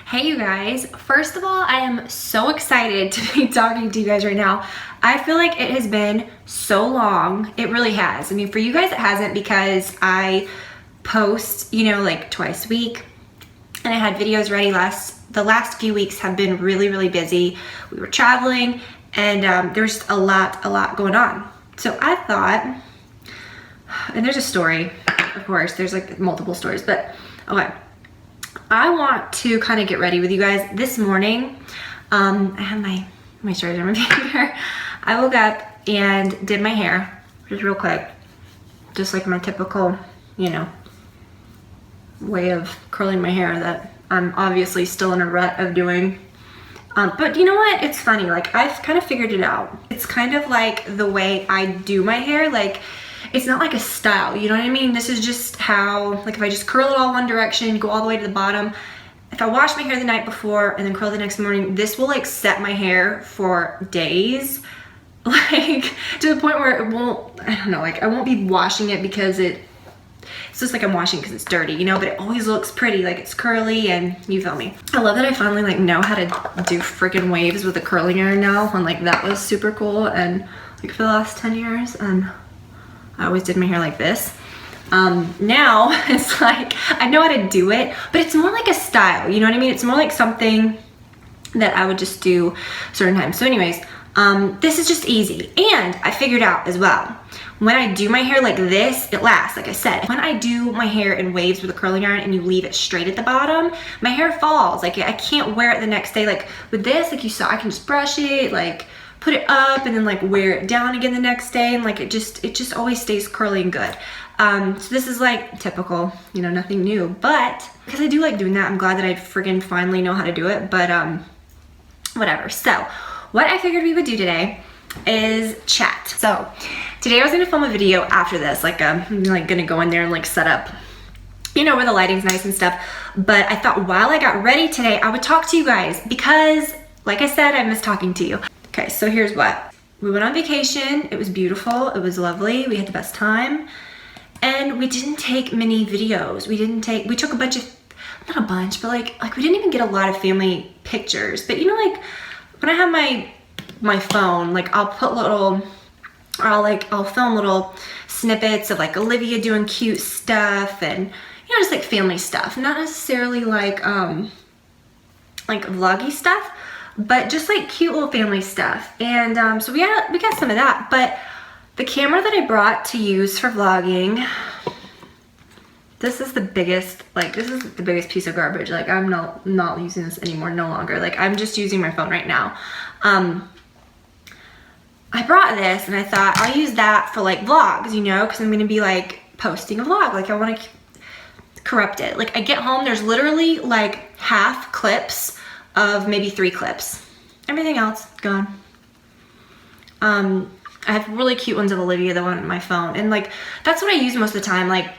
Hey you guys, first of all, I am so excited to be talking to you guys right now. I feel like it has been so long. It really has. I mean, for you guys it hasn't because I post, like twice a week and I had videos ready. The last few weeks have been really busy. We were traveling and there's a lot going on. So I thought, and there's a story, of course, there's like multiple stories, but okay. I want to kind of get ready with you guys. This morning, I have my stories on my computer. I woke up and did my hair, just real quick. Just like my typical, way of curling my hair that I'm obviously still in a rut of doing. But you know what? It's funny, like I've kind of figured it out. It's kind of like the way I do my hair, like it's not like a style, you know what I mean? This is just how, like if I just curl it all one direction, go all the way to the bottom. If I wash my hair the night before and then curl the next morning, this will like set my hair for days. Like to the point where it won't, I don't know, like I won't be washing it because it's just like I'm washing because it's dirty, but it always looks pretty, like it's curly and you feel me. I love that I finally like know how to do freaking waves with a curling iron now, when like that was super cool and like for the last 10 years and I always did my hair like this. Now it's like, I know how to do it, but it's more like a style, you know what I mean? It's more like something that I would just do certain times. So anyways, this is just easy. And I figured out as well, when I do my hair like this, it lasts, like I said. When I do my hair in waves with a curling iron and you leave it straight at the bottom, my hair falls. Like I can't wear it the next day. Like with this, like you saw, I can just brush it, like put it up and then like wear it down again the next day, and like it just always stays curly and good. So this is like typical, nothing new, but because I do like doing that, I'm glad that I friggin' finally know how to do it, but whatever. So what I figured we would do today is chat. So today I was gonna film a video after this, like I'm like gonna go in there and like set up, where the lighting's nice and stuff, but I thought while I got ready today, I would talk to you guys because like I said, I miss talking to you. Okay, so here's what. We went on vacation, it was beautiful, it was lovely, we had the best time, and we didn't take many videos. We took a bunch of, not a bunch, but like we didn't even get a lot of family pictures. But like when I have my phone, like I'll put little, or I'll film little snippets of like Olivia doing cute stuff and just like family stuff, not necessarily like vloggy stuff, but just like cute little family stuff. And so we got some of that, but the camera that I brought to use for vlogging, this is the biggest piece of garbage. Like I'm not using this anymore, no longer. Like I'm just using my phone right now. I brought this and I thought I'll use that for like vlogs, because I'm gonna be like posting a vlog. Like I wanna corrupt it. Like I get home, there's literally like half clips of maybe 3 clips. Everything else gone. I have really cute ones of Olivia, the one on my phone, and like that's what I use most of the time, like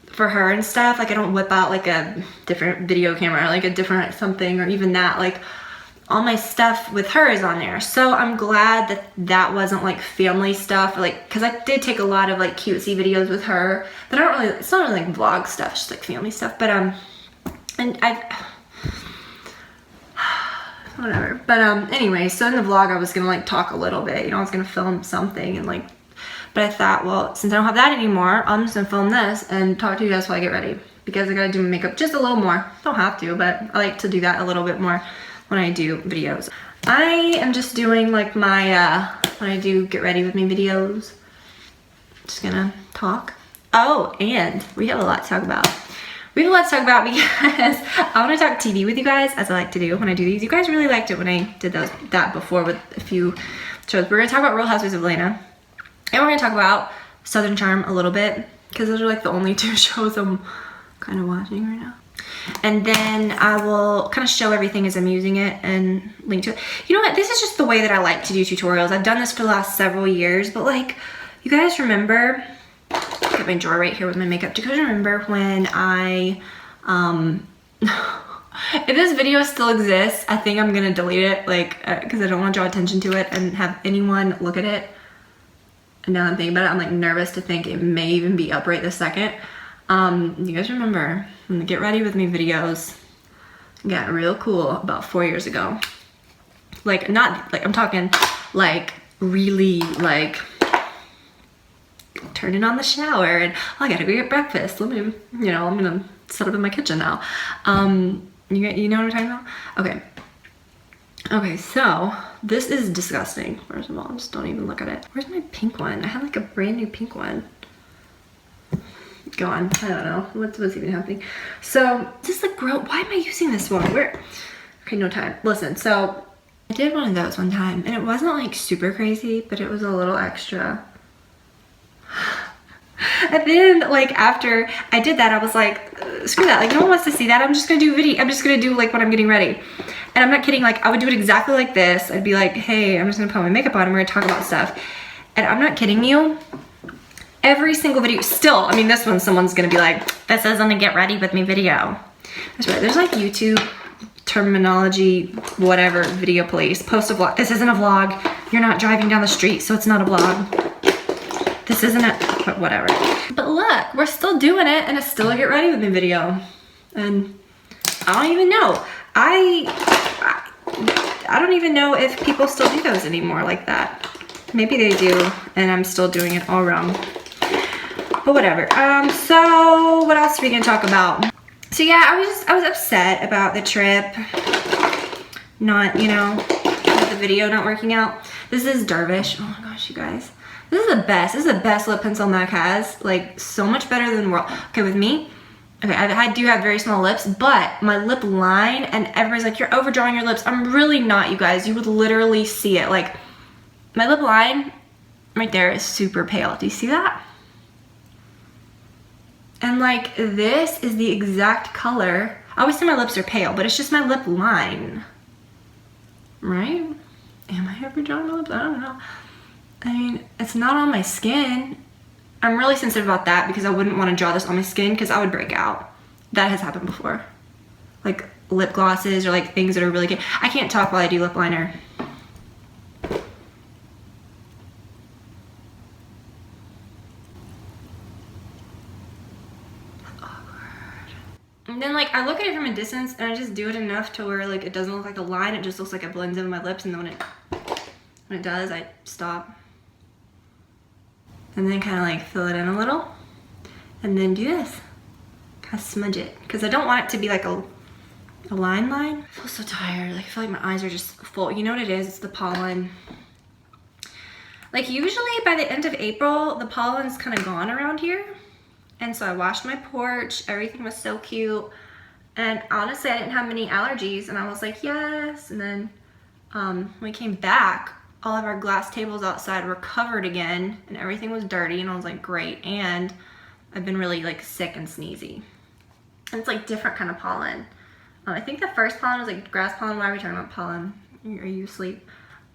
for her and stuff. Like I don't whip out like a different video camera, like a different something, or even that. Like all my stuff with her is on there. So I'm glad that wasn't like family stuff, like because I did take a lot of like cutesy videos with her that aren't really, it's not really like vlog stuff, it's just like family stuff. But and whatever. But anyway, so in the vlog I was gonna like talk a little bit, I was gonna film something and like, but I thought, well, since I don't have that anymore, I'm just gonna film this and talk to you guys while I get ready, because I gotta do my makeup just a little more. Don't have to, but I like to do that a little bit more when I do videos. I am just doing like my when I do get ready with me videos, just gonna talk. Oh, and we have a lot to talk about. We have a lot to talk about because I want to talk TV with you guys, as I like to do when I do these. You guys really liked it when I did that before with a few shows. We're going to talk about Real Housewives of Atlanta. And we're going to talk about Southern Charm a little bit, because those are like the only 2 shows I'm kind of watching right now. And then I will kind of show everything as I'm using it and link to it. You know what? This is just the way that I like to do tutorials. I've done this for the last several years, but like, you guys remember... I got my drawer right here with my makeup. Do you guys remember when I, if this video still exists, I think I'm gonna delete it, like, because I don't want to draw attention to it and have anyone look at it. And now I'm thinking about it, I'm like nervous to think it may even be up right this second. You guys remember when the Get Ready With Me videos got real cool about 4 years ago. Like, not, like, I'm talking, like, really, like, turning on the shower and, oh, I gotta go get breakfast. Let me, you know, I'm gonna set up in my kitchen now. You know what I'm talking about? Okay. Okay, so this is disgusting. First of all, just don't even look at it. Where's my pink one? I had like a brand new pink one. Go on. I don't know. What's even happening? So this is like gross. Why am I using this one? Where? Okay, no time. Listen, so I did one of those one time and it wasn't like super crazy, but it was a little extra. And then like after I did that, I was like, screw that. Like no one wants to see that. I'm just gonna do a video. I'm just gonna do like when I'm getting ready. And I'm not kidding, like I would do it exactly like this. I'd be like, hey, I'm just gonna put my makeup on and we're gonna talk about stuff. And I'm not kidding you. Every single video, still, I mean, this one, someone's gonna be like, this isn't a get ready with me video. That's right, there's like YouTube terminology, whatever, video police, post a vlog. This isn't a vlog. You're not driving down the street, so it's not a vlog. This isn't a, whatever. But look, we're still doing it and it's still a get ready with me video. And I don't even know. I don't even know if people still do those anymore like that. Maybe they do, and I'm still doing it all wrong. But whatever. So what else are we gonna talk about? So yeah, I was upset about the trip. Not, you know, the video not working out. This is Dervish. Oh my gosh, you guys. This is the best. This is the best lip pencil MAC has. Like, so much better than World. Okay, with me, okay, I do have very small lips, but my lip line, and everybody's like, you're overdrawing your lips. I'm really not, you guys. You would literally see it. Like, my lip line right there is super pale. Do you see that? And like, this is the exact color. I always say my lips are pale, but it's just my lip line. Right? Am I overdrawing my lips? I don't know. I mean, it's not on my skin. I'm really sensitive about that because I wouldn't want to draw this on my skin because I would break out. That has happened before. Like lip glosses or like things that are really good. I can't talk while I do lip liner. And then like I look at it from a distance and I just do it enough to where like it doesn't look like a line. It just looks like it blends in with my lips, and then when it does, I stop. And then kind of like fill it in a little, and then do this. Kind of smudge it, because I don't want it to be like a line. I feel so tired. Like I feel like my eyes are just full. You know what it is? It's the pollen. Like usually by the end of April, the pollen's kind of gone around here. And so I washed my porch. Everything was so cute. And honestly, I didn't have many allergies. And I was like, yes. And then when we came back, all of our glass tables outside were covered again and everything was dirty, and I was like, great. And I've been really like sick and sneezy. And it's like different kind of pollen. I think the first pollen was like grass pollen. Why are we talking about pollen? Are you asleep?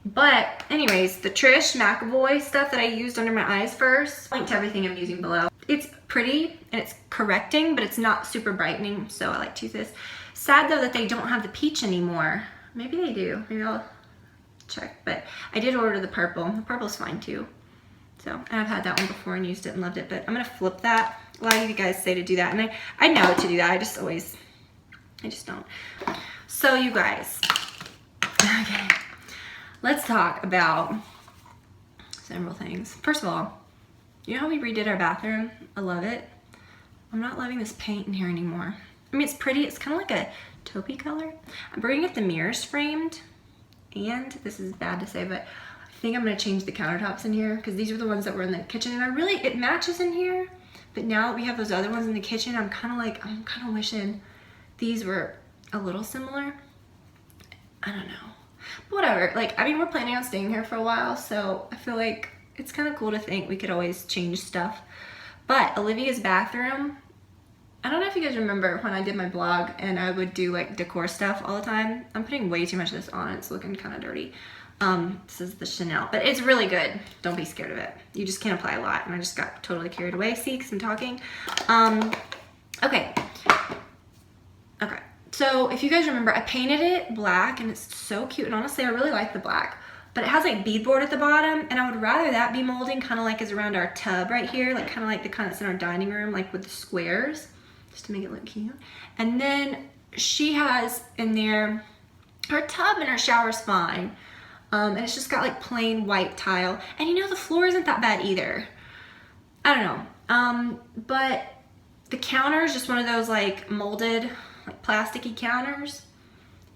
But anyways, the Trish McAvoy stuff that I used under my eyes first, link to everything I'm using below. It's pretty and it's correcting, but it's not super brightening, so I like to use this. Sad though that they don't have the peach anymore. Maybe they do. Maybe I'll check, but I did order the purple. The purple's fine too. So, and I've had that one before and used it and loved it, but I'm gonna flip that. A lot of you guys say to do that, and I know to do that. I just don't. So you guys, okay, let's talk about several things. First of all, you know how we redid our bathroom? I love it. I'm not loving this paint in here anymore. I mean, it's pretty. It's kind of like a taupey color. I'm bringing it the mirrors framed. And this is bad to say, but I think I'm gonna change the countertops in here because these are the ones that were in the kitchen, and it matches in here. But now that we have those other ones in the kitchen, I'm kind of wishing these were a little similar. I don't know, but whatever. Like, I mean, we're planning on staying here for a while, so I feel like it's kind of cool to think we could always change stuff. But Olivia's bathroom, I don't know if you guys remember when I did my blog and I would do like decor stuff all the time. I'm putting way too much of this on. It's looking kind of dirty. This is the Chanel, but it's really good. Don't be scared of it. You just can't apply a lot. And I just got totally carried away. See, because I'm talking. Okay. Okay. So if you guys remember, I painted it black and it's so cute. And honestly, I really like the black. But it has like beadboard at the bottom, and I would rather that be molding kind of like is around our tub right here, like kind of like the kind that's in our dining room, like with the squares, just to make it look cute. And then she has in there, her tub and her shower's fine. And it's just got like plain white tile. And you know, the floor isn't that bad either. I don't know. But the counter is just one of those like molded, like plasticky counters.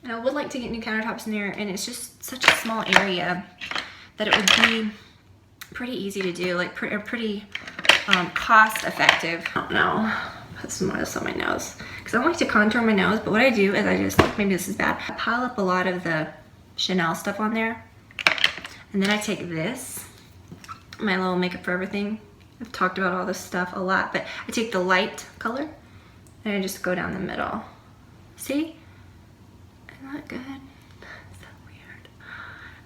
And I would like to get new countertops in there, and it's just such a small area that it would be pretty easy to do, like pretty cost effective. I don't know, put some oil on my nose because I don't like to contour my nose, but what I do is I just, maybe this is bad, I pile up a lot of the Chanel stuff on there, and then I take this, my little Makeup Forever thing. I've talked about all this stuff a lot, but I take the light color and I just go down the middle. See? Isn't that good? So weird.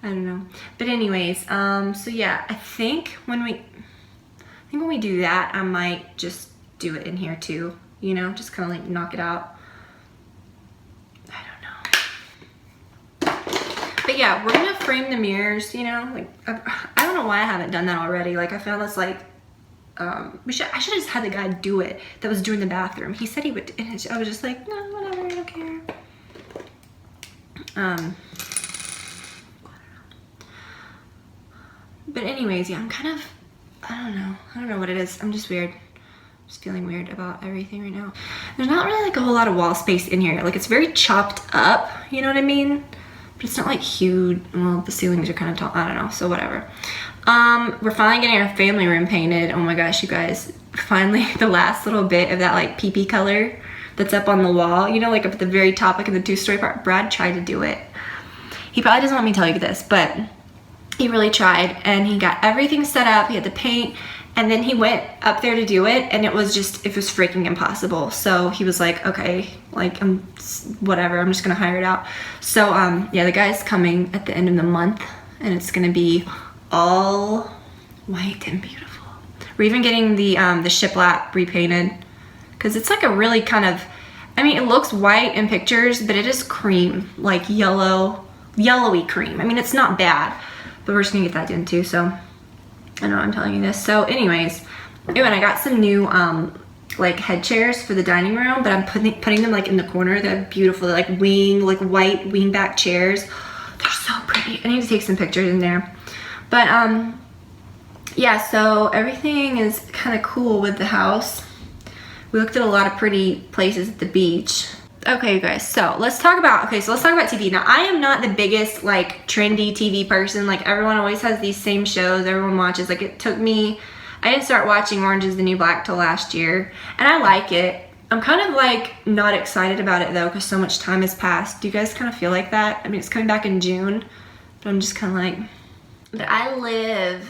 I don't know. But anyways, so yeah, I think when we do that, I might just do it in here too. You know, just kind of like knock it out. I don't know. But yeah, we're gonna frame the mirrors, you know, like, I don't know why I haven't done that already. Like, I found this like, I should have just had the guy do it that was doing the bathroom. He said he would, and I was just like, no, whatever, I don't care. But anyways, yeah, I'm kind of, I don't know what it is. I'm just weird. Just feeling weird about everything right now. There's not really like a whole lot of wall space in here. Like, it's very chopped up, you know what I mean? But it's not like huge. Well, the ceilings are kind of tall. I don't know, so whatever. We're finally getting our family room painted. Oh my gosh, you guys. Finally, the last little bit of that like pee-pee color that's up on the wall, you know, like up at the very top, like in the two-story part. Brad tried to do it. He probably doesn't want me to tell you this, but he really tried, and he got everything set up. He had the paint, and then he went up there to do it, and it was freaking impossible. So he was like, okay, like, whatever, I'm just gonna hire it out. So yeah, the guy's coming at the end of the month, and it's gonna be all white and beautiful. We're even getting the shiplap repainted, because it's like a really kind of, I mean, it looks white in pictures, but it is cream, like yellowy cream. I mean, it's not bad, but we're just gonna get that done too. So I know I'm telling you this. So anyways, and I got some new like head chairs for the dining room, but I'm putting them like in the corner. They're beautiful. They're like white wing back chairs. They're so pretty. I need to take some pictures in there. But yeah, so everything is kind of cool with the house. We looked at a lot of pretty places at the beach. Okay, you guys, so let's talk about TV. Now, I am not the biggest like trendy TV person. Like, everyone always has these same shows everyone watches. Like, it took me, I didn't start watching Orange is the New Black till last year, and I like it. I'm kind of like not excited about it though, because so much time has passed. Do you guys kind of feel like that? I mean, it's coming back in June, but I'm just kind of like, but I live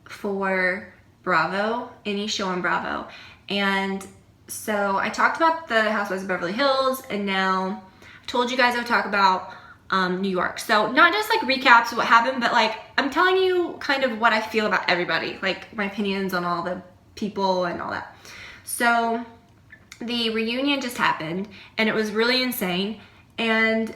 for Bravo, any show on Bravo. And so I talked about the Housewives of Beverly Hills, and now I told you guys I would talk about New York. So not just like recaps of what happened, but like I'm telling you kind of what I feel about everybody, like my opinions on all the people and all that. So the reunion just happened, and it was really insane. And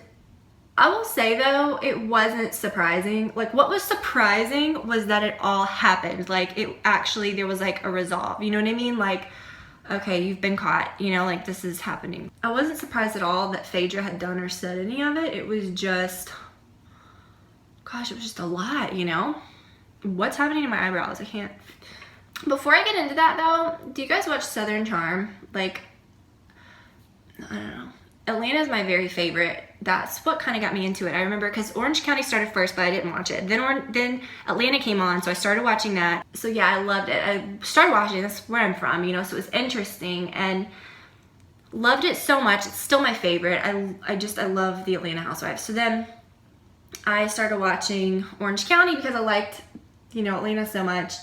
I will say though, it wasn't surprising. Like, what was surprising was that it all happened. Like, it actually, there was like a resolve, you know what I mean? Like, okay, you've been caught, you know, like, this is happening. I wasn't surprised at all that Phaedra had done or said any of it. It was just, gosh, it was just a lot, you know? What's happening to my eyebrows? I can't. Before I get into that though, do you guys watch Southern Charm? Like, I don't know. Atlanta's my very favorite. That's what kind of got me into it. I remember because Orange County started first, but I didn't watch it. Then Atlanta came on, so I started watching that. So yeah, I loved it. I started watching it. That's where I'm from, you know, so it was interesting and loved it so much. It's still my favorite. I love the Atlanta Housewives. So then I started watching Orange County because I liked, you know, Atlanta so much.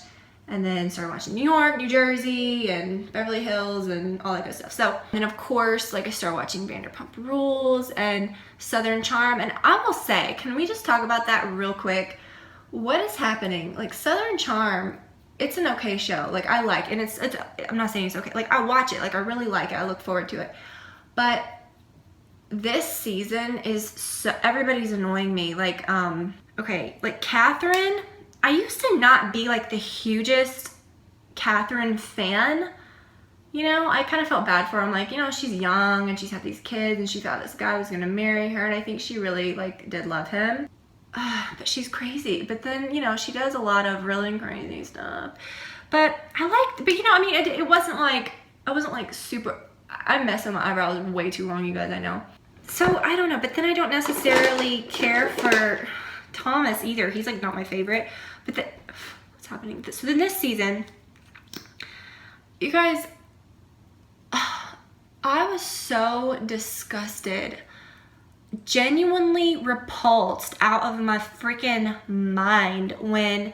And then started watching New York, New Jersey, and Beverly Hills, and all that good stuff. So, and of course, like, I started watching Vanderpump Rules and Southern Charm. And I will say, can we just talk about that real quick? What is happening? Like, Southern Charm, it's an okay show. Like, I like, and it's I'm not saying it's okay. Like, I watch it. Like, I really like it. I look forward to it. But this season is so, everybody's annoying me. Like, okay, like Catherine, I used to not be like the hugest Catherine fan, You know, I kind of felt bad for her. I'm like, you know, she's young and she's had these kids and she thought this guy was gonna marry her, and I think she really like did love him. But she's crazy. But then, you know, she does a lot of really crazy stuff. But I liked, but you know, I mean, it wasn't like, I wasn't like super, I'm messing my eyebrows way too long, you guys, I know. So I don't know, but then I don't necessarily care for Thomas either. He's like not my favorite. But what's happening? So then this season, you guys, I was so disgusted, genuinely repulsed out of my freaking mind when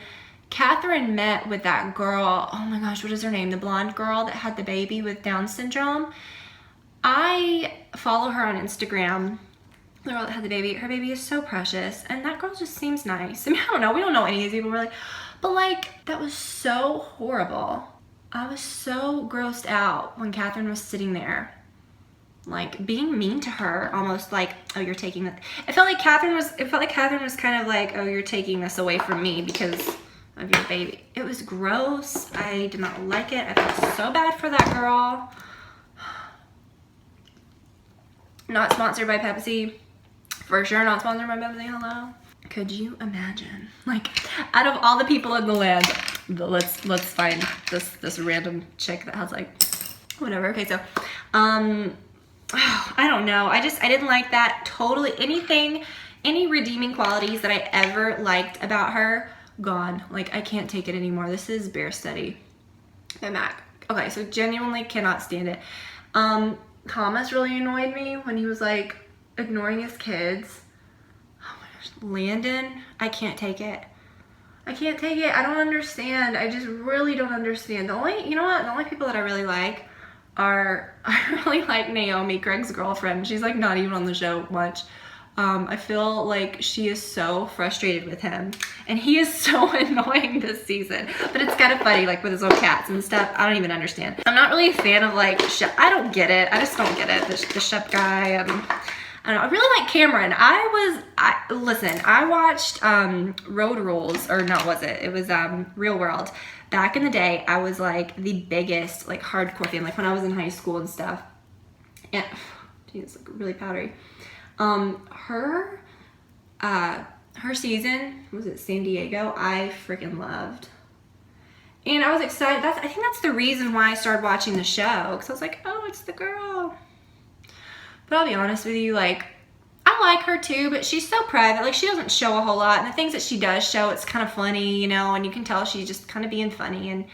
Catherine met with that girl. Oh my gosh, what is her name? The blonde girl that had the baby with Down syndrome. I follow her on Instagram. The girl that had the baby. Her baby is so precious, and that girl just seems nice. I mean, I don't know. We don't know any of these people really, but like, that was so horrible. I was so grossed out when Catherine was sitting there, like being mean to her, almost like, oh, you're taking that. It felt like Catherine was kind of like, oh, you're taking this away from me because of your baby. It was gross. I did not like it. I felt so bad for that girl. Not sponsored by Pepsi. For sure not sponsored by Pepsi, hello. Could you imagine? Like, out of all the people in the land, let's find this random chick that has like, whatever. Okay, so, I don't know. I didn't like that. Totally, any redeeming qualities that I ever liked about her, gone. Like, I can't take it anymore. This is Bear Steady by Mac. Okay, so genuinely cannot stand it. Thomas really annoyed me when he was like ignoring his kids. Oh my gosh, Landon, I can't take it. I can't take it. I don't understand. I just really don't understand. You know what? The only people that I really like are, I really like Naomi, Craig's girlfriend. She's like not even on the show much. I feel like she is so frustrated with him, and he is so annoying this season, but it's kind of funny, like with his little cats and stuff. I don't even understand. I'm not really a fan of like, I don't get it. I just don't get it. The Shep guy, I don't know. I really like Cameron. Listen, I watched Road Rules, or not was it? It was Real World. Back in the day, I was like the biggest like hardcore fan, like when I was in high school and stuff. Yeah, geez, it's like really powdery. Her season, was it San Diego? I freaking loved. And I was excited. I think that's the reason why I started watching the show, because I was like, oh, it's the girl. But I'll be honest with you, like, I like her too, but she's so private. Like, she doesn't show a whole lot, and the things that she does show, it's kind of funny, you know, and you can tell she's just kind of being funny, and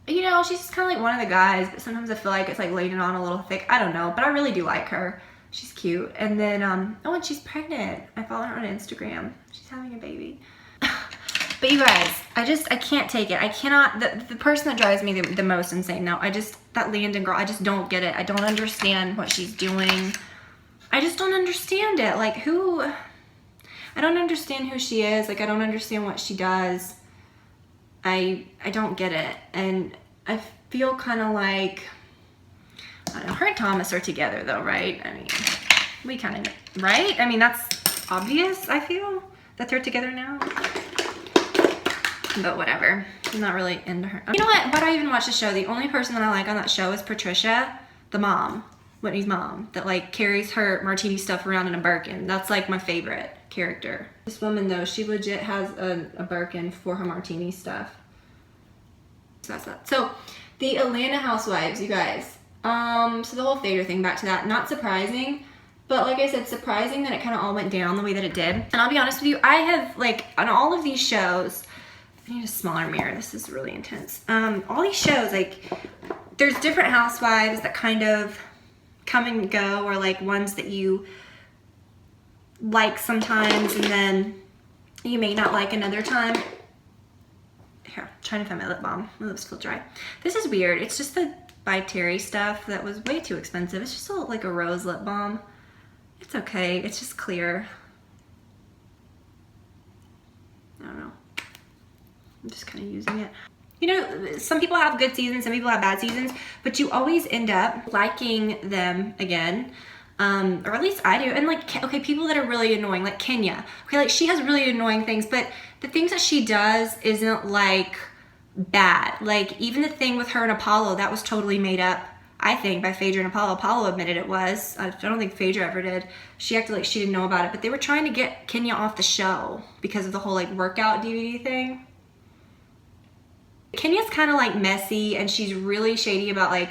you know, she's just kind of like one of the guys, but sometimes I feel like it's like laying it on a little thick. I don't know, but I really do like her. She's cute. And then, oh, and she's pregnant. I follow her on Instagram. She's having a baby. But you guys, I can't take it. I cannot, the person that drives me the most insane now, that Landon girl, I just don't get it. I don't understand what she's doing. I just don't understand it. Like, I don't understand who she is. Like, I don't understand what she does. I don't get it. And I feel kind of like, I don't know, her and Thomas are together though, right? I mean, we kind of, right? I mean, that's obvious, I feel, that they're together now. But whatever, I'm not really into her. You know what, why do I even watch the show? The only person that I like on that show is Patricia, the mom, Whitney's mom, that like carries her martini stuff around in a Birkin. That's like my favorite character. This woman though, she legit has a Birkin for her martini stuff. So that's that. So, the Atlanta Housewives, you guys. So the whole Fader thing, back to that, not surprising, but like I said, surprising that it kind of all went down the way that it did. And I'll be honest with you, I have, like, on all of these shows, I need a smaller mirror, this is really intense. All these shows, like, there's different housewives that kind of come and go, or like ones that you like sometimes, and then you may not like another time. Here, I'm trying to find my lip balm. My lips feel dry. This is weird. It's just the By Terry stuff that was way too expensive. It's just like a rose lip balm. It's okay. It's just clear. I don't know. I'm just kind of using it. You know, some people have good seasons, some people have bad seasons, but you always end up liking them again. Or at least I do. And like, okay, people that are really annoying, like Kenya. Okay, like she has really annoying things, but the things that she does isn't like bad. Like even the thing with her and Apollo, that was totally made up. I think, by Phaedra and Apollo. Apollo admitted it was. I don't think Phaedra ever did. She acted like she didn't know about it, but they were trying to get Kenya off the show because of the whole like workout DVD thing. Kenya's kind of like messy, and she's really shady about like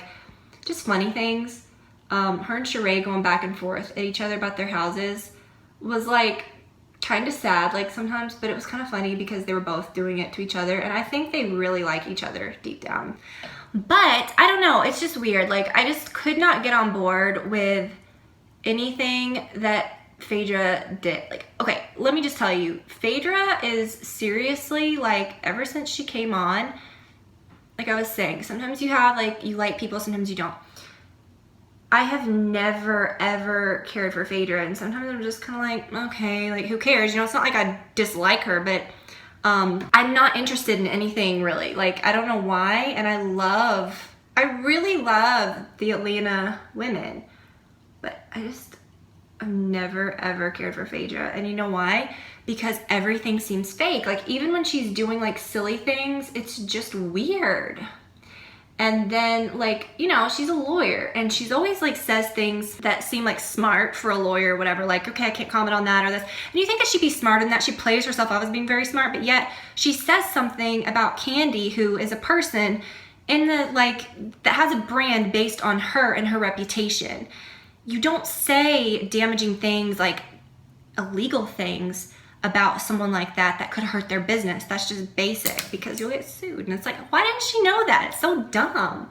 just funny things. Her and Sheree going back and forth at each other about their houses was like kind of sad like sometimes, but it was kind of funny because they were both doing it to each other, and I think they really like each other deep down. But I don't know, it's just weird. Like, I just could not get on board with anything that Phaedra did. Like, okay, let me just tell you, Phaedra is seriously, like, ever since she came on, like I was saying, sometimes you have, like, you like people, sometimes you don't. I have never, ever cared for Phaedra, and sometimes I'm just kind of like, okay, like, who cares? You know, it's not like I dislike her, but I'm not interested in anything really. Like, I don't know why, and I really love the Atlanta women, but I've never ever cared for Phaedra. And you know why? Because everything seems fake. Like, even when she's doing like silly things, it's just weird. And then, like, you know, she's a lawyer, and she's always like says things that seem like smart for a lawyer or whatever. Like, okay, I can't comment on that or this. And you think that she'd be smarter than that. She plays herself off as being very smart, but yet she says something about Candy, who is a person in the, like, that has a brand based on her and her reputation. You don't say damaging things, like illegal things, about someone like that could hurt their business. That's just basic, because you'll get sued. And it's like, why didn't she know that? It's so dumb.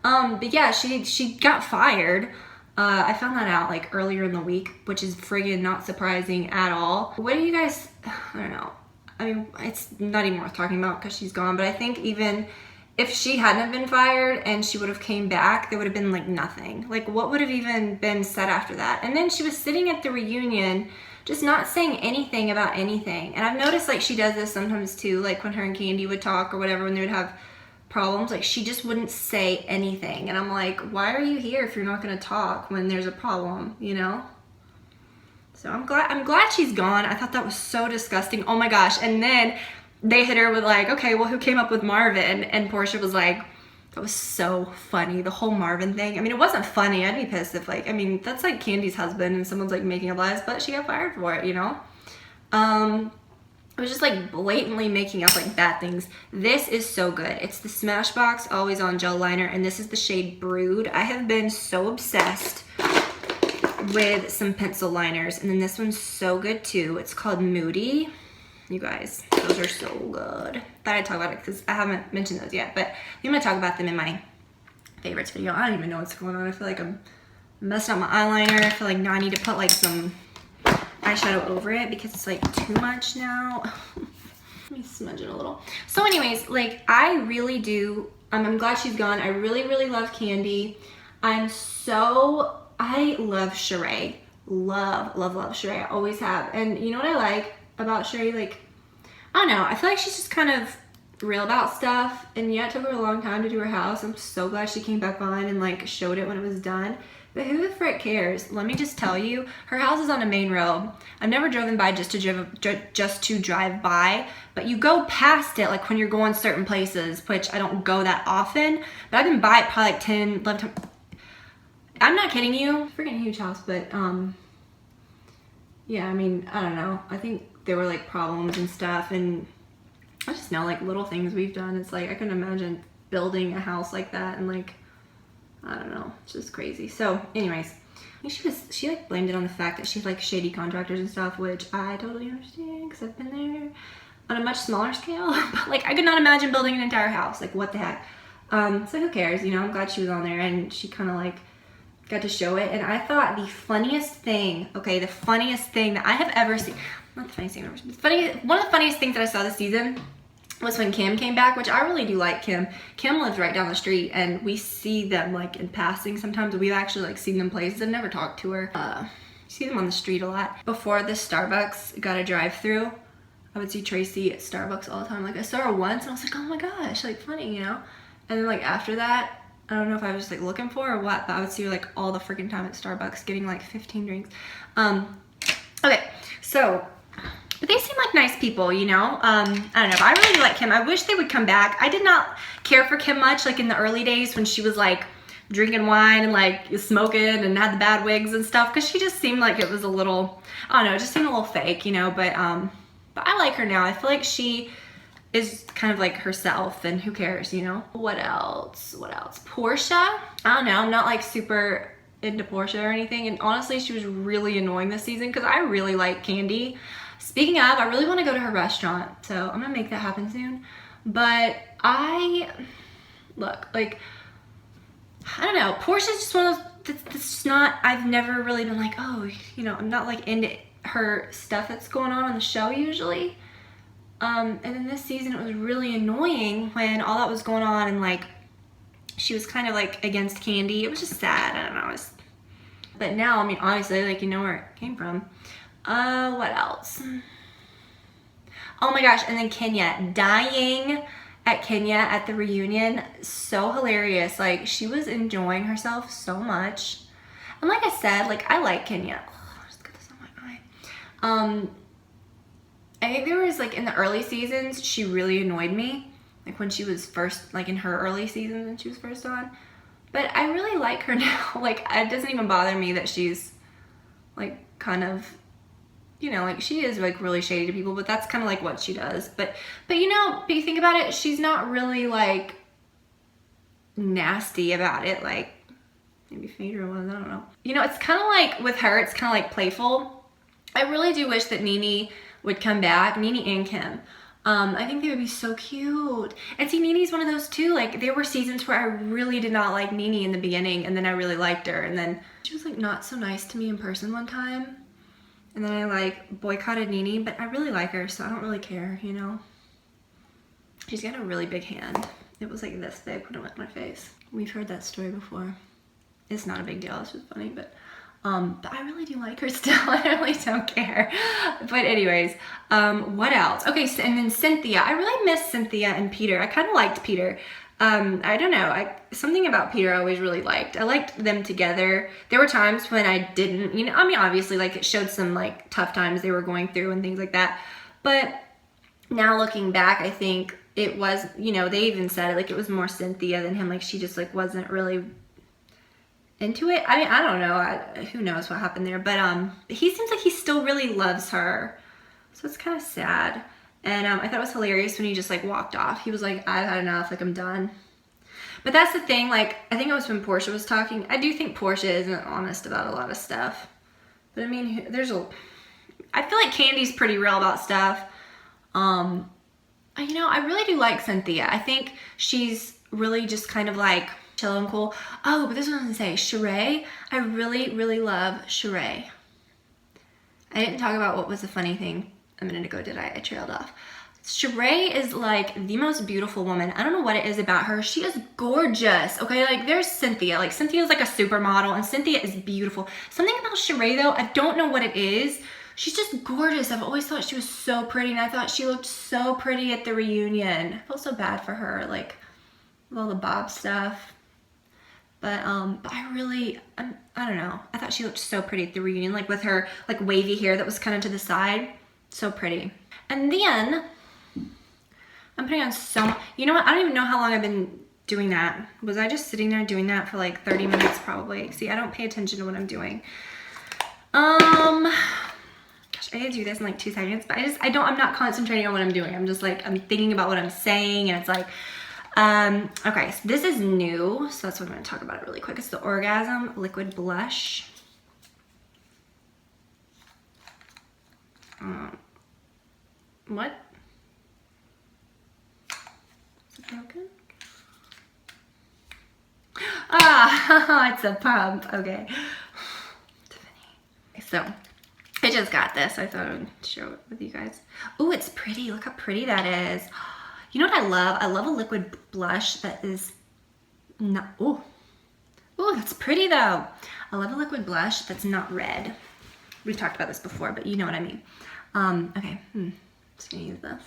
But yeah, she got fired. I found that out like earlier in the week, which is friggin' not surprising at all. What do you guys, I don't know. I mean, it's not even worth talking about because she's gone, but I think even if she hadn't have been fired and she would have came back, there would have been like nothing. Like, what would have even been said after that? And then she was sitting at the reunion just not saying anything about anything. And I've noticed like she does this sometimes too, like when her and Candy would talk or whatever, when they would have problems, like she just wouldn't say anything. And I'm like, why are you here if you're not gonna talk when there's a problem, you know? So I'm glad she's gone. I thought that was so disgusting. Oh my gosh. And then they hit her with like, okay, well, who came up with Marvin? And Portia was like, that was so funny, the whole Marvin thing. I mean, it wasn't funny. I'd be pissed if, like, I mean, that's like Candy's husband and someone's like making up lies, but she got fired for it, you know? It was just like blatantly making up like bad things. This is so good. It's the Smashbox Always On Gel Liner, and this is the shade Brood. I have been so obsessed with some pencil liners, and then this one's so good too. It's called Moody. You guys, those are so good. Thought I'd talk about it because I haven't mentioned those yet, but I'm gonna talk about them in my favorites video. I don't even know what's going on. I feel like I'm messing up my eyeliner. I feel like now I need to put like some eyeshadow over it because it's like too much now. Let me smudge it a little. So anyways, like I really do, I'm glad she's gone. I really, really love Candy. I love Sheree. Love, love, love Sheree. I always have. And you know what I like about Sheree? Like, I don't know, I feel like she's just kind of real about stuff, and yeah, it took her a long time to do her house. I'm so glad she came back on and like showed it when it was done, but who the frick cares? Let me just tell you, her house is on a main road. I've never driven by just to drive by, but you go past it like when you're going certain places, which I don't go that often, but I've been by it probably like 10, 11 times. I'm not kidding you. Freaking huge house, but yeah, I mean, I don't know. I think there were like problems and stuff, and I just know like little things we've done. It's like I couldn't imagine building a house like that, and like I don't know, it's just crazy. So anyways, I think she like blamed it on the fact that she had like shady contractors and stuff, which I totally understand because I've been there on a much smaller scale. But like I could not imagine building an entire house. Like what the heck? So who cares? You know, I'm glad she was on there, and she kind of like got to show it. And I thought the funniest thing, okay, the funniest thing that I have ever seen, not the funniest thing ever, one of the funniest things that I saw this season was when Kim came back, which I really do like Kim. Kim lives right down the street, and we see them like in passing sometimes. We've actually like seen them places. I've never talked to her. See them on the street a lot. Before the Starbucks got a drive-through, I would see Tracy at Starbucks all the time. Like I saw her once and I was like, oh my gosh, like funny, you know? And then like after that, I don't know if I was just like looking for her or what, but I would see her like all the freaking time at Starbucks getting like 15 drinks. Okay, so, but they seem like nice people, you know? I don't know, but I really like Kim. I wish they would come back. I did not care for Kim much like in the early days when she was like drinking wine and like smoking and had the bad wigs and stuff, because she just seemed like it was a little, I don't know, it just seemed a little fake, you know, but I like her now. I feel like she is kind of like herself, and who cares, you know? What else? What else? Portia? I don't know, I'm not like super into Portia or anything, and honestly she was really annoying this season because I really like Candy. Speaking of, I really want to go to her restaurant, so I'm gonna make that happen soon. But look, like, I don't know, Portia's just one of those, that's just not, I've never really been like, oh, you know, I'm not like into her stuff that's going on the show usually. And then this season it was really annoying when all that was going on, and like she was kind of like against Candy. It was just sad. I don't know. But now, I mean, obviously, like, you know where it came from. What else? Oh my gosh, and then Kenya, dying at Kenya at the reunion. So hilarious. Like, she was enjoying herself so much. And like I said, like, I like Kenya. Oh, I just got this on my eye. I think there was, like, in the early seasons, she really annoyed me. Like, when she was first, like, in her early seasons when she was first on. But I really like her now. Like, it doesn't even bother me that she's, like, kind of, you know, like, she is, like, really shady to people, but that's kind of, like, what she does. But you know, if you think about it, she's not really, like, nasty about it. Like, maybe Phaedra was, I don't know. You know, it's kind of like, with her, it's kind of, like, playful. I really do wish that Nene would come back, Nene and Kim. I think they would be so cute. And see, Nene's one of those too. Like, there were seasons where I really did not like Nene in the beginning, and then I really liked her, and then she was like not so nice to me in person one time, and then I like boycotted Nene, but I really like her, so I don't really care, you know. She's got a really big hand. It was like this big when it went in my face. We've heard that story before. It's not a big deal, it's just funny, but I really do like her still. I really don't care. But anyways, what else? Okay, so, and then Cynthia. I really miss Cynthia and Peter. I kind of liked Peter. I don't know. Something about Peter I always really liked. I liked them together. There were times when I didn't, you know, I mean, obviously, like, it showed some, like, tough times they were going through and things like that. But now looking back, I think it was, you know, they even said it, like, it was more Cynthia than him. Like, she just, like, wasn't really into it. I mean, I don't know. Who knows what happened there, but he seems like he still really loves her, so it's kind of sad. And I thought it was hilarious when he just like walked off. He was like, I've had enough, like, I'm done. But that's the thing, like, I think it was when Portia was talking. I do think Portia isn't honest about a lot of stuff, but I mean, I feel like Candy's pretty real about stuff. You know, I really do like Cynthia. I think she's really just kind of like chill and cool. Oh, but this was gonna say, Sheree. I really, really love Sheree. I didn't talk about what was the funny thing a minute ago, did I? I trailed off. Sheree is like the most beautiful woman. I don't know what it is about her. She is gorgeous. Okay, like, there's Cynthia. Like, Cynthia is like a supermodel, and Cynthia is beautiful. Something about Sheree though, I don't know what it is. She's just gorgeous. I've always thought she was so pretty, and I thought she looked so pretty at the reunion. I felt so bad for her, like, with all the Bob stuff. But I really, I don't know. I thought she looked so pretty at the reunion, like with her like wavy hair that was kind of to the side. So pretty. And then I'm putting on you know what? I don't even know how long I've been doing that. Was I just sitting there doing that for like 30 minutes probably? See, I don't pay attention to what I'm doing. Gosh, I did do this in like 2 seconds, but I'm not concentrating on what I'm doing. I'm just like, I'm thinking about what I'm saying, and it's like, okay, so this is new, so that's what I'm going to talk about it really quick. It's the Orgasm Liquid Blush. What? Is it broken? Ah, it's a pump. Okay. Tiffany. So, I just got this. I thought I would share it with you guys. Ooh, it's pretty. Look how pretty that is. You know what I love? I love a liquid blush that is not, ooh, that's pretty though. I love a liquid blush that's not red. We've talked about this before, but you know what I mean. Okay, just gonna use this.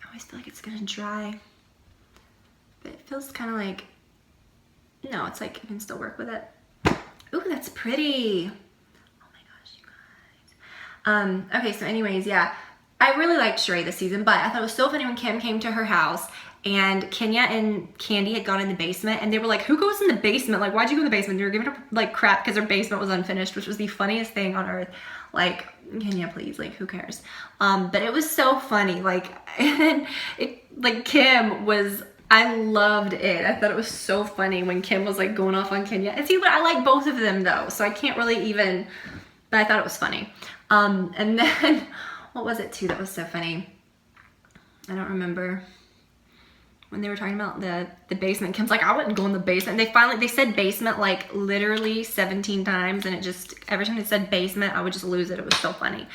I always feel like it's gonna dry, but it feels kind of like, no, it's like you can still work with it. Ooh, that's pretty. Oh my gosh, you guys. Okay, so anyways, yeah. I really liked Sheree this season, but I thought it was so funny when Kim came to her house and Kenya and Candy had gone in the basement and they were like, who goes in the basement? Like, why'd you go in the basement? They were giving her like crap because her basement was unfinished, which was the funniest thing on earth. Like, Kenya, please, like, who cares? But it was so funny. Like, and like Kim was, I loved it. I thought it was so funny when Kim was like going off on Kenya. And see, but I like both of them though, so I can't really even, but I thought it was funny. And then, what was it too that was so funny? I don't remember. When they were talking about the basement, Kim's like, I wouldn't go in the basement. They said basement like literally 17 times, and it just, every time they said basement, I would just lose it. It was so funny.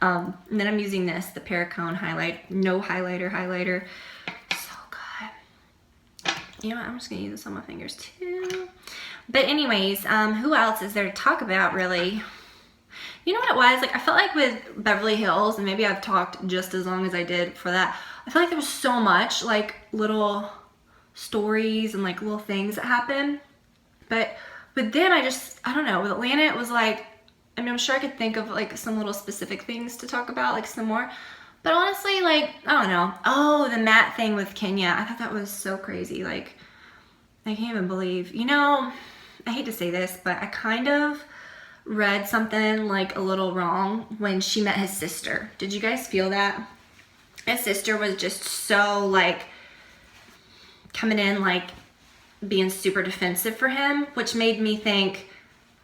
And then I'm using this, the Paracone highlight, no highlighter. So good. You know what, I'm just gonna use this on my fingers too. But anyways, who else is there to talk about really? You know what it was? Like, I felt like with Beverly Hills, and maybe I've talked just as long as I did for that, I feel like there was so much, like, little stories and, like, little things that happen. But with them, I don't know. With Atlanta, it was like, I mean, I'm sure I could think of, like, some little specific things to talk about, like, some more. But honestly, like, I don't know. Oh, the Matt thing with Kenya. I thought that was so crazy. Like, I can't even believe. You know, I hate to say this, but I kind of read something, like, a little wrong when she met his sister. Did you guys feel that? His sister was just so, like, coming in, like, being super defensive for him, which made me think,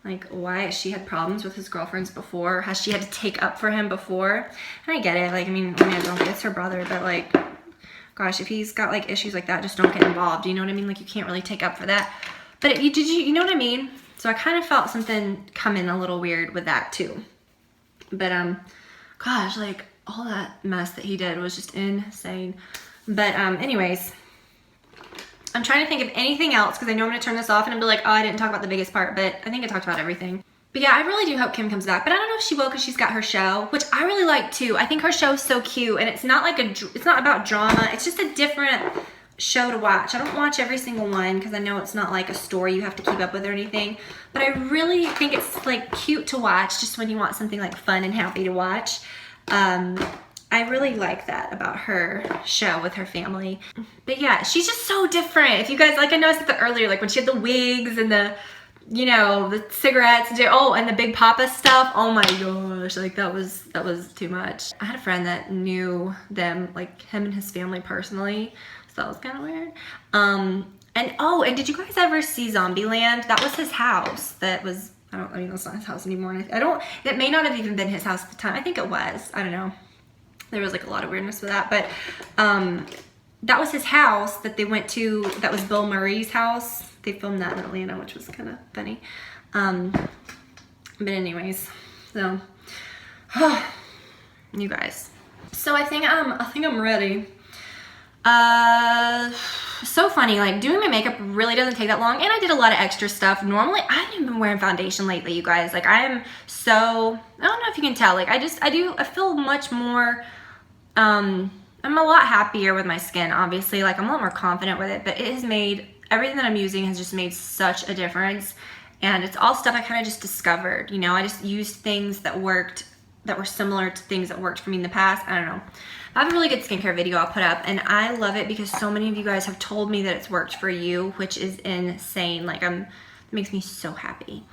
like, why has she had problems with his girlfriends before? Has she had to take up for him before? And I get it. Like, I mean, I don't think it's her brother, but, like, gosh, if he's got, like, issues like that, just don't get involved. You know what I mean? Like, you can't really take up for that. But you know what I mean? So I kind of felt something coming a little weird with that, too. But, gosh, like, all that mess that he did was just insane. But anyways, I'm trying to think of anything else because I know I'm going to turn this off and I'll be like, oh, I didn't talk about the biggest part, but I think I talked about everything. But yeah, I really do hope Kim comes back, but I don't know if she will because she's got her show, which I really like too. I think her show is so cute, and it's not like it's not about drama. It's just a different show to watch. I don't watch every single one because I know it's not like a story you have to keep up with or anything, but I really think it's like cute to watch just when you want something like fun and happy to watch. I really like that about her show with her family. But yeah, she's just so different. If you guys, like I noticed that earlier, like when she had the wigs and the, you know, the cigarettes, and the Big Papa stuff. Oh my gosh, like that was too much. I had a friend that knew them, like him and his family personally, so that was kind of weird. And did you guys ever see Zombieland? That was his house. That was, I mean, that's not his house anymore. That may not have even been his house at the time. I think it was. I don't know. There was like a lot of weirdness with that. But that was his house that they went to. That was Bill Murray's house. They filmed that in Atlanta, which was kind of funny. But anyways, so, you guys. So I think I'm ready. So funny, like doing my makeup really doesn't take that long, and I did a lot of extra stuff. Normally I haven't even been wearing foundation lately, you guys. Like I am so, I don't know if you can tell, like I feel much more, I'm a lot happier with my skin, obviously. Like I'm a lot more confident with it, but it has made, everything that I'm using has just made such a difference. And it's all stuff I kind of just discovered, you know. I just used things that worked, that were similar to things that worked for me in the past. I don't know. I have a really good skincare video I'll put up, and I love it because so many of you guys have told me that it's worked for you, which is insane. Like it makes me so happy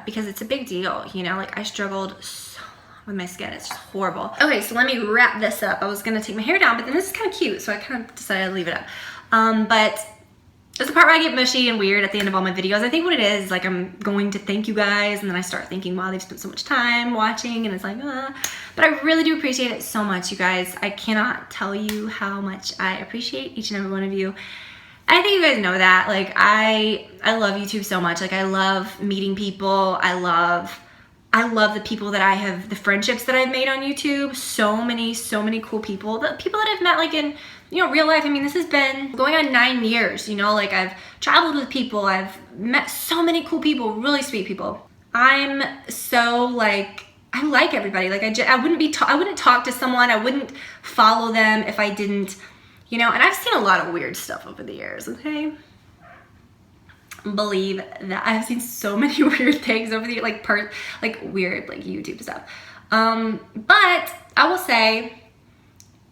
because it's a big deal, you know. Like I struggled so with my skin. It's just horrible. Okay, so let me wrap this up. I was gonna take my hair down, but then this is kind of cute, so I kind of decided to leave it up. But there's the part where I get mushy and weird at the end of all my videos. I think what it is, like I'm going to thank you guys, and then I start thinking, wow, they've spent so much time watching, and it's like, But I really do appreciate it so much, you guys. I cannot tell you how much I appreciate each and every one of you. I think you guys know that. Like I love YouTube so much. Like I love meeting people. I love the people that I have, the friendships that I've made on YouTube. So many cool people. The people that I've met like in, you know, real life. I mean, this has been going on 9 years, you know, like I've traveled with people. I've met so many cool people, really sweet people. I'm so like, I like everybody. Like I wouldn't talk to someone. I wouldn't follow them if I didn't, you know, and I've seen a lot of weird stuff over the years, okay? Believe that I've seen so many weird things over the years, like weird like YouTube stuff. But I will say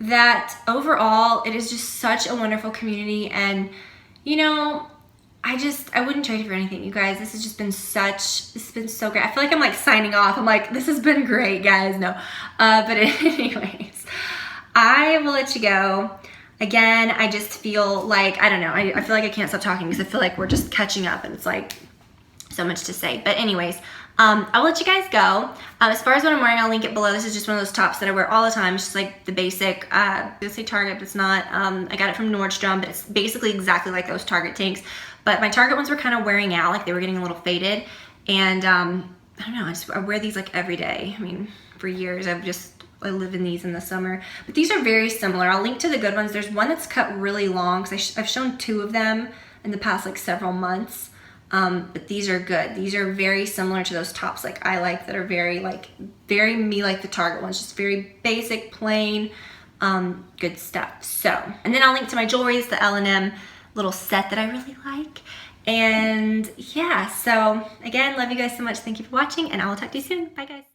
that overall, it is just such a wonderful community, and you know, I wouldn't trade it for anything, you guys. This has been so great. I feel like I'm like signing off. I'm like, this has been great, guys. No, but anyways, I will let you go. Again, I just feel like, I don't know, I feel like I can't stop talking because I feel like we're just catching up and it's like so much to say. But anyways, I'll let you guys go. As far as what I'm wearing, I'll link it below. This is just one of those tops that I wear all the time. It's just like the basic, let's say Target, but it's not. I got it from Nordstrom, but it's basically exactly like those Target tanks. But my Target ones were kind of wearing out, like they were getting a little faded. And I don't know, I wear these like every day. I mean, for years, I live in these in the summer. But these are very similar. I'll link to the good ones. There's one that's cut really long, because I've shown 2 of them in the past like several months. But these are good. These are very similar to those tops like I like, that are very me like the Target ones, just very basic, plain, good stuff. So, and then I'll link to my jewelry. It's the L&M little set that I really like. And yeah, so again, love you guys so much. Thank you for watching, and I will talk to you soon. Bye guys.